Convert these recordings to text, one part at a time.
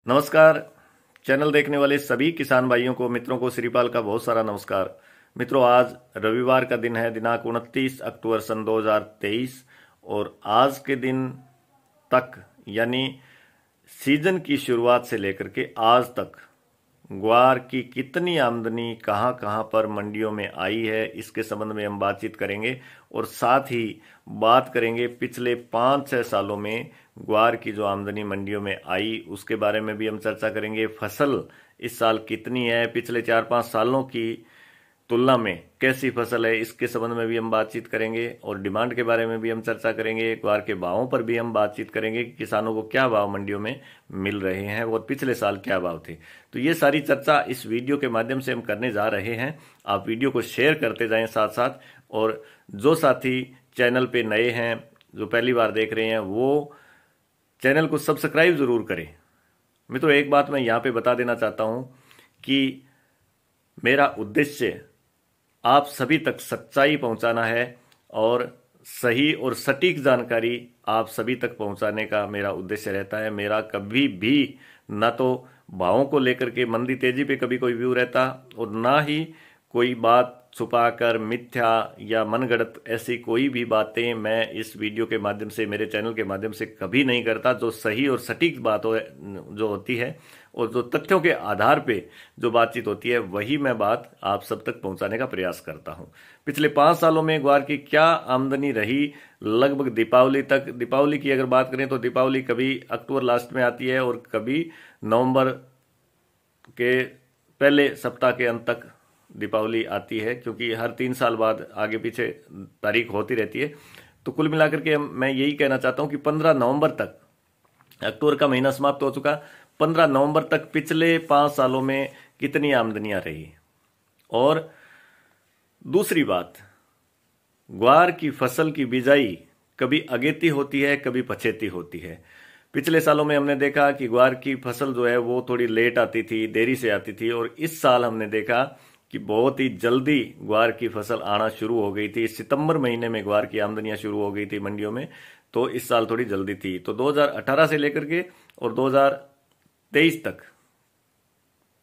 नमस्कार। चैनल देखने वाले सभी किसान भाइयों को, मित्रों को श्रीपाल का बहुत सारा नमस्कार। मित्रों, आज रविवार का दिन है, दिनांक 29 अक्टूबर सन 2023 और आज के दिन तक यानी सीजन की शुरुआत से लेकर के आज तक ग्वार की कितनी आमदनी कहां कहां पर मंडियों में आई है, इसके संबंध में हम बातचीत करेंगे और साथ ही बात करेंगे पिछले 5-6 सालों में ग्वार की जो आमदनी मंडियों में आई उसके बारे में भी हम चर्चा करेंगे। फसल इस साल कितनी है, पिछले 4-5 सालों की तुलना में कैसी फसल है, इसके संबंध में भी हम बातचीत करेंगे और डिमांड के बारे में भी हम चर्चा करेंगे। ग्वार के भावों पर भी हम बातचीत करेंगे कि किसानों को क्या भाव मंडियों में मिल रहे हैं और पिछले साल क्या भाव थे। तो ये सारी चर्चा इस वीडियो के माध्यम से हम करने जा रहे हैं। आप वीडियो को शेयर करते जाएं साथ साथ, और जो साथी चैनल पे नए हैं, जो पहली बार देख रहे हैं, वो चैनल को सब्सक्राइब जरूर करें। मित्रों, एक बात मैं यहाँ पे बता देना चाहता हूँ कि मेरा उद्देश्य आप सभी तक सच्चाई पहुंचाना है और सही और सटीक जानकारी आप सभी तक पहुंचाने का मेरा उद्देश्य रहता है। मेरा कभी भी ना तो भावों को लेकर के मंदी तेजी पे कभी कोई व्यू रहता और ना ही कोई बात छुपाकर मिथ्या या मनगढ़ंत ऐसी कोई भी बातें मैं इस वीडियो के माध्यम से, मेरे चैनल के माध्यम से कभी नहीं करता। जो सही और सटीक बात जो होती है और जो तथ्यों के आधार पे जो बातचीत होती है, वही मैं बात आप सब तक पहुंचाने का प्रयास करता हूं। पिछले 5 सालों में ग्वार की क्या आमदनी रही, लगभग दीपावली तक। दीपावली की अगर बात करें तो दीपावली कभी अक्टूबर लास्ट में आती है और कभी नवंबर के पहले सप्ताह के अंत तक दीपावली आती है, क्योंकि हर 3 साल बाद आगे पीछे तारीख होती रहती है। तो कुल मिलाकर के मैं यही कहना चाहता हूं कि 15 नवंबर तक, अक्टूबर का महीना समाप्त हो चुका, 15 नवंबर तक पिछले 5 सालों में कितनी आमदनियां रही। और दूसरी बात, ग्वार की फसल की बिजाई कभी अगेती होती है, कभी पछेती होती है। पिछले सालों में हमने देखा कि ग्वार की फसल जो है वो थोड़ी लेट आती थी, देरी से आती थी, और इस साल हमने देखा कि बहुत ही जल्दी ग्वार की फसल आना शुरू हो गई थी। सितंबर महीने में ग्वार की आमदनियां शुरू हो गई थी मंडियों में, तो इस साल थोड़ी जल्दी थी। तो 2018 से लेकर के और 2023 तक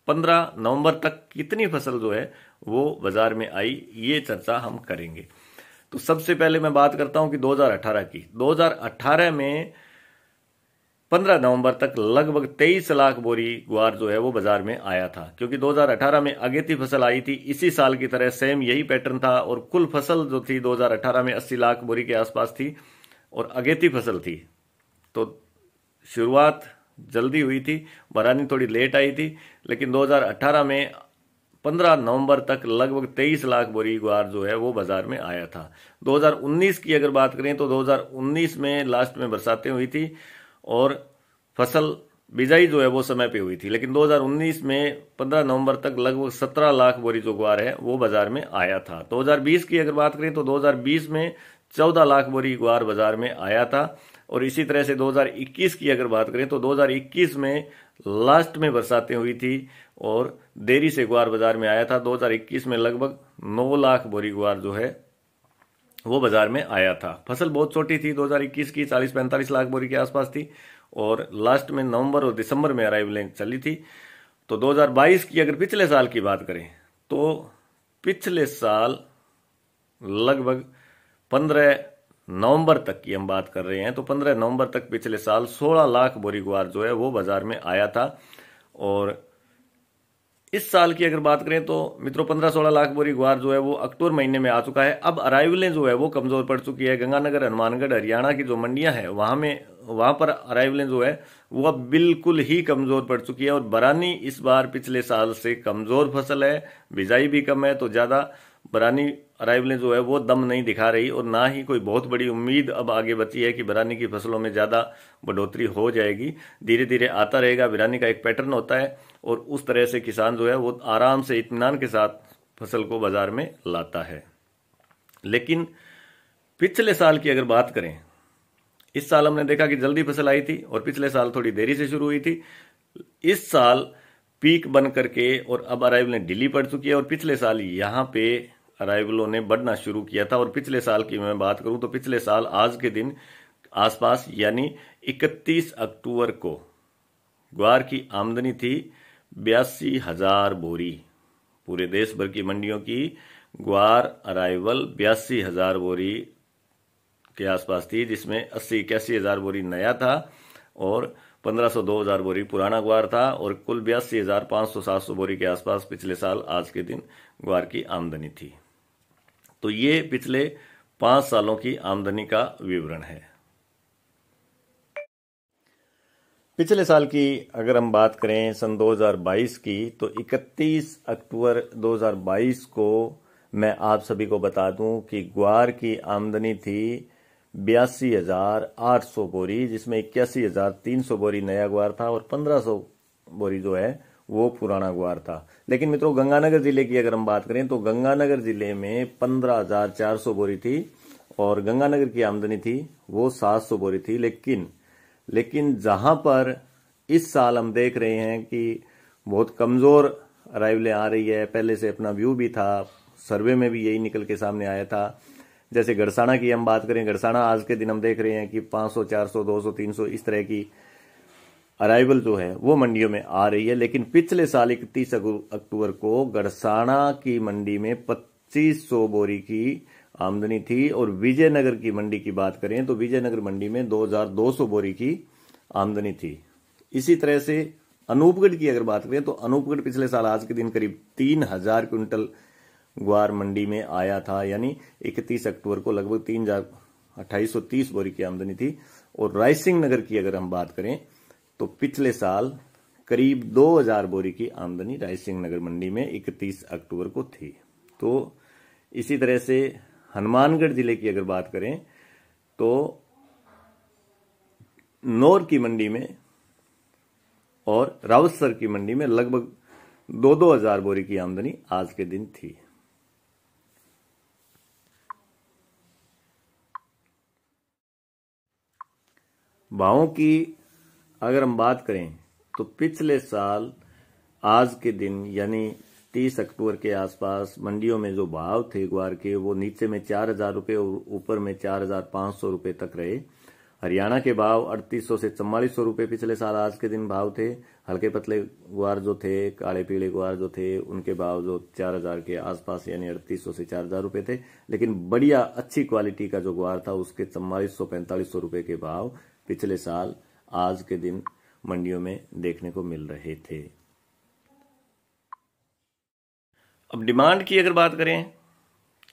15 नवंबर तक कितनी फसल जो है वो बाजार में आई, ये चर्चा हम करेंगे। तो सबसे पहले मैं बात करता हूं कि 2018 की। 2018 में 15 नवंबर तक लगभग 23 लाख बोरी ग्वार जो है वो बाजार में आया था, क्योंकि 2018 में अगेती फसल आई थी। इसी साल की तरह सेम यही पैटर्न था और कुल फसल जो थी 2018 में 80 लाख बोरी के आसपास थी और अगेती फसल थी। तो शुरुआत जल्दी हुई थी, बरानी थोड़ी लेट आई थी, लेकिन 2018 में 15 नवंबर तक लगभग 23 लाख बोरी ग्वार जो है वो बाजार में आया था। 2019 की अगर बात करें तो 2019 में लास्ट में बरसातें हुई थी और फसल बिजाई जो है वो समय पे हुई थी, लेकिन 2019 में 15 नवंबर तक लगभग 17 लाख बोरी जो ग्वार है वो बाजार में आया था। 2020 की अगर बात करें तो 2020 में 14 लाख बोरी ग्वार बाजार में आया था। और इसी तरह से 2021 की अगर बात करें तो 2021 में लास्ट में बरसातें हुई थी और देरी से ग्वार बाजार में आया था। 2021 में लगभग 9 लाख बोरी ग्वार जो है वो बाजार में आया था। फसल बहुत छोटी थी, 2021 की 40-45 लाख बोरी के आसपास थी और लास्ट में नवंबर और दिसंबर में अराइवलें चली थी। तो 2022 की अगर पिछले साल की बात करें तो पिछले साल लगभग 15 नवंबर तक की हम बात कर रहे हैं, तो 15 नवंबर तक पिछले साल 16 लाख बोरी ग्वार जो है वो बाजार में आया था। और इस साल की अगर बात करें तो मित्रों 15-16 लाख बोरी ग्वार जो है वो अक्टूबर महीने में आ चुका है। अब अराइवलें जो है वो कमजोर पड़ चुकी है। गंगानगर, हनुमानगढ़, हरियाणा की जो मंडियां हैं वहां पर अराइवलें जो है वो अब बिल्कुल ही कमजोर पड़ चुकी है। और बरानी इस बार पिछले साल से कमजोर फसल है, बिजाई भी कम है, तो ज्यादा बरानी अराइवलें जो है वो दम नहीं दिखा रही और ना ही कोई बहुत बड़ी उम्मीद अब आगे बची है कि बरानी की फसलों में ज्यादा बढ़ोतरी हो जाएगी। धीरे धीरे आता रहेगा, बिरानी का एक पैटर्न होता है और उस तरह से किसान जो है वो आराम से इत्मीनान के साथ फसल को बाजार में लाता है। लेकिन पिछले साल की अगर बात करें, इस साल हमने देखा कि जल्दी फसल आई थी और पिछले साल थोड़ी देरी से शुरू हुई थी। इस साल पीक बन करके और अब अराइवलें ढीली पड़ चुकी है और पिछले साल यहाँ पे अराइवलों ने बढ़ना शुरू किया था। और पिछले साल की मैं बात करूं तो पिछले साल आज के दिन आसपास यानी 31 अक्टूबर को ग्वार की आमदनी थी 82,000 बोरी। पूरे देश भर की मंडियों की ग्वार अराइवल 82,000 बोरी के आसपास थी, जिसमें 80-81,000 बोरी नया था और 1500-2000 बोरी पुराना ग्वार था, और कुल 82,500-700 बोरी के आसपास पिछले साल आज के दिन ग्वार की आमदनी थी। तो ये पिछले 5 सालों की आमदनी का विवरण है। पिछले साल की अगर हम बात करें सन 2022 की, तो 31 अक्टूबर 2022 को मैं आप सभी को बता दूं कि ग्वार की आमदनी थी 82,800 बोरी, जिसमें 81,300 बोरी नया ग्वार था और 1,500 बोरी जो है वो पुराना ग्वार था। लेकिन मित्रों, गंगानगर जिले की अगर हम बात करें तो गंगानगर जिले में 15,400 बोरी थी और गंगानगर की आमदनी थी वो 700 बोरी थी। लेकिन जहां पर इस साल हम देख रहे हैं कि बहुत कमजोर अराइवलें आ रही है, पहले से अपना व्यू भी था, सर्वे में भी यही निकल के सामने आया था। जैसे गड़साना की हम बात करें, गड़साना आज के दिन हम देख रहे हैं कि 500, 400, 200, 300 इस तरह की अराइवल जो है वो मंडियों में आ रही है। लेकिन पिछले साल 31 अक्टूबर को गड़साना की मंडी में 2500 बोरी की आमदनी थी, और विजयनगर की मंडी की बात करें तो विजयनगर मंडी में 2200 बोरी की आमदनी थी। इसी तरह से अनूपगढ़ की अगर बात करें तो अनूपगढ़ पिछले साल आज के दिन करीब 3000 क्विंटल ग्वार मंडी में आया था, यानी 31 अक्टूबर को लगभग 3,2830 बोरी की आमदनी थी। और रायसिंह नगर की अगर हम बात करें तो पिछले साल करीब 2000 बोरी की आमदनी रायसिंह नगर मंडी में 31 अक्टूबर को थी। तो इसी तरह से हनुमानगढ़ जिले की अगर बात करें तो नौर की मंडी में और रावतसर की मंडी में लगभग 2-2 हजार बोरी की आमदनी आज के दिन थी। भावों की अगर हम बात करें तो पिछले साल आज के दिन यानी 30 अक्टूबर के आसपास मंडियों में जो भाव थे ग्वार के, वो नीचे में 4,000 रुपये और ऊपर में 4,500 रुपये तक रहे। हरियाणा के भाव 3800 से 4400 रुपये पिछले साल आज के दिन भाव थे। हल्के पतले ग्वार जो थे, काले पीले ग्वार जो थे, उनके भाव जो 4,000 के आसपास यानी 3800 से 4,000 रुपये थे। लेकिन बढ़िया अच्छी क्वालिटी का जो ग्वार था उसके 4400-4500 रुपये के भाव पिछले साल आज के दिन मंडियों में देखने को मिल रहे थे। अब डिमांड की अगर बात करें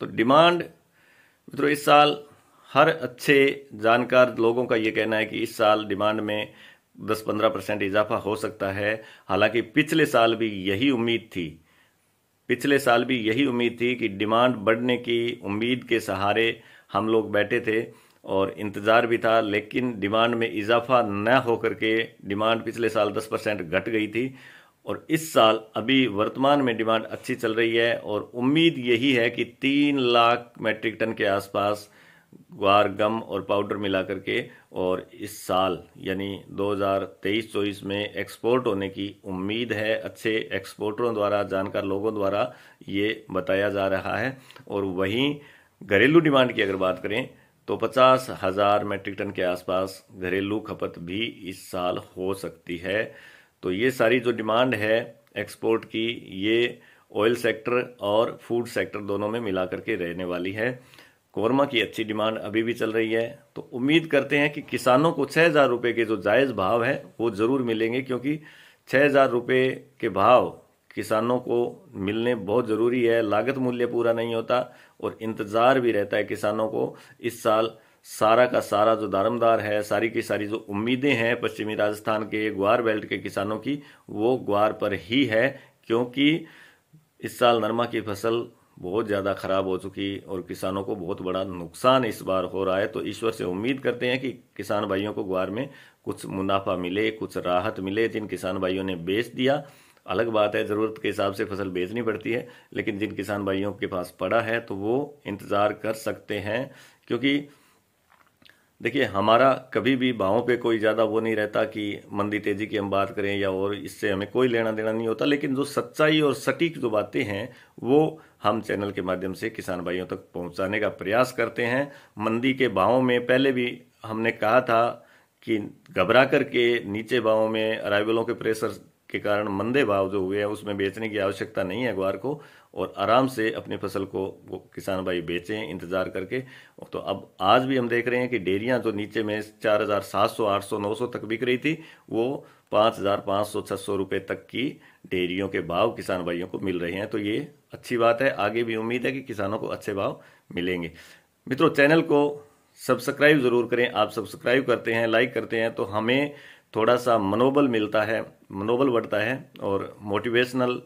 तो डिमांड मित्रों इस साल हर अच्छे जानकार लोगों का ये कहना है कि इस साल डिमांड में 10-15% इजाफा हो सकता है। हालांकि पिछले साल भी यही उम्मीद थी कि डिमांड बढ़ने की उम्मीद के सहारे हम लोग बैठे थे और इंतजार भी था, लेकिन डिमांड में इजाफा न होकर के डिमांड पिछले साल 10% घट गई थी। और इस साल अभी वर्तमान में डिमांड अच्छी चल रही है और उम्मीद यही है कि 3 लाख मैट्रिक टन के आसपास ग्वार, गम और पाउडर मिला करके और इस साल यानी 2023-24 में एक्सपोर्ट होने की उम्मीद है। अच्छे एक्सपोर्टरों द्वारा, जानकार लोगों द्वारा ये बताया जा रहा है। और वहीं घरेलू डिमांड की अगर बात करें तो 50,000 मैट्रिक टन के आसपास घरेलू खपत भी इस साल हो सकती है। तो ये सारी जो डिमांड है एक्सपोर्ट की, ये ऑयल सेक्टर और फूड सेक्टर दोनों में मिला करके रहने वाली है। कोरमा की अच्छी डिमांड अभी भी चल रही है। तो उम्मीद करते हैं कि किसानों को 6,000 रुपये के जो जायज़ भाव है वो ज़रूर मिलेंगे, क्योंकि 6,000 रुपये के भाव किसानों को मिलने बहुत ज़रूरी है। लागत मूल्य पूरा नहीं होता और इंतज़ार भी रहता है किसानों को। इस साल सारा का सारा जो दारमदार है, सारी की सारी जो उम्मीदें हैं पश्चिमी राजस्थान के ग्वार बेल्ट के किसानों की, वो ग्वार पर ही है, क्योंकि इस साल नरमा की फसल बहुत ज़्यादा खराब हो चुकी और किसानों को बहुत बड़ा नुकसान इस बार हो रहा है। तो ईश्वर से उम्मीद करते हैं कि किसान भाइयों को ग्वार में कुछ मुनाफा मिले, कुछ राहत मिले। जिन किसान भाइयों ने बेच दिया, अलग बात है, ज़रूरत के हिसाब से फसल बेचनी पड़ती है, लेकिन जिन किसान भाइयों के पास पड़ा है तो वो इंतज़ार कर सकते हैं। क्योंकि देखिए, हमारा कभी भी भावों पे कोई ज़्यादा वो नहीं रहता कि मंदी तेजी की हम बात करें या और, इससे हमें कोई लेना देना नहीं होता। लेकिन जो सच्चाई और सटीक जो बातें हैं वो हम चैनल के माध्यम से किसान भाइयों तक पहुंचाने का प्रयास करते हैं। मंदी के भावों में पहले भी हमने कहा था कि घबरा करके नीचे भावों में अराइवलों के प्रेशर के कारण मंदे भाव जो हुए हैं उसमें बेचने की आवश्यकता नहीं है ग्वार को, और आराम से अपनी फसल को वो किसान भाई बेचें इंतजार करके। तो अब आज भी हम देख रहे हैं कि डेयरियां जो नीचे में 4,700, 800, 900 तक बिक रही थी, वो 5,500, 600 रुपए तक की डेयरियों के भाव किसान भाइयों को मिल रहे हैं। तो ये अच्छी बात है, आगे भी उम्मीद है कि किसानों को अच्छे भाव मिलेंगे। मित्रों, चैनल को सब्सक्राइब जरूर करें। आप सब्सक्राइब करते हैं, लाइक करते हैं तो हमें थोड़ा सा मनोबल मिलता है, मनोबल बढ़ता है, और मोटिवेशनल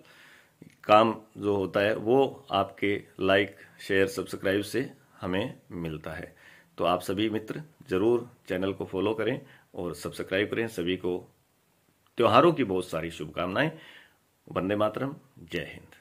काम जो होता है वो आपके लाइक, शेयर, सब्सक्राइब से हमें मिलता है। तो आप सभी मित्र जरूर चैनल को फॉलो करें और सब्सक्राइब करें। सभी को त्योहारों की बहुत सारी शुभकामनाएं। वंदे मातरम। जय हिंद।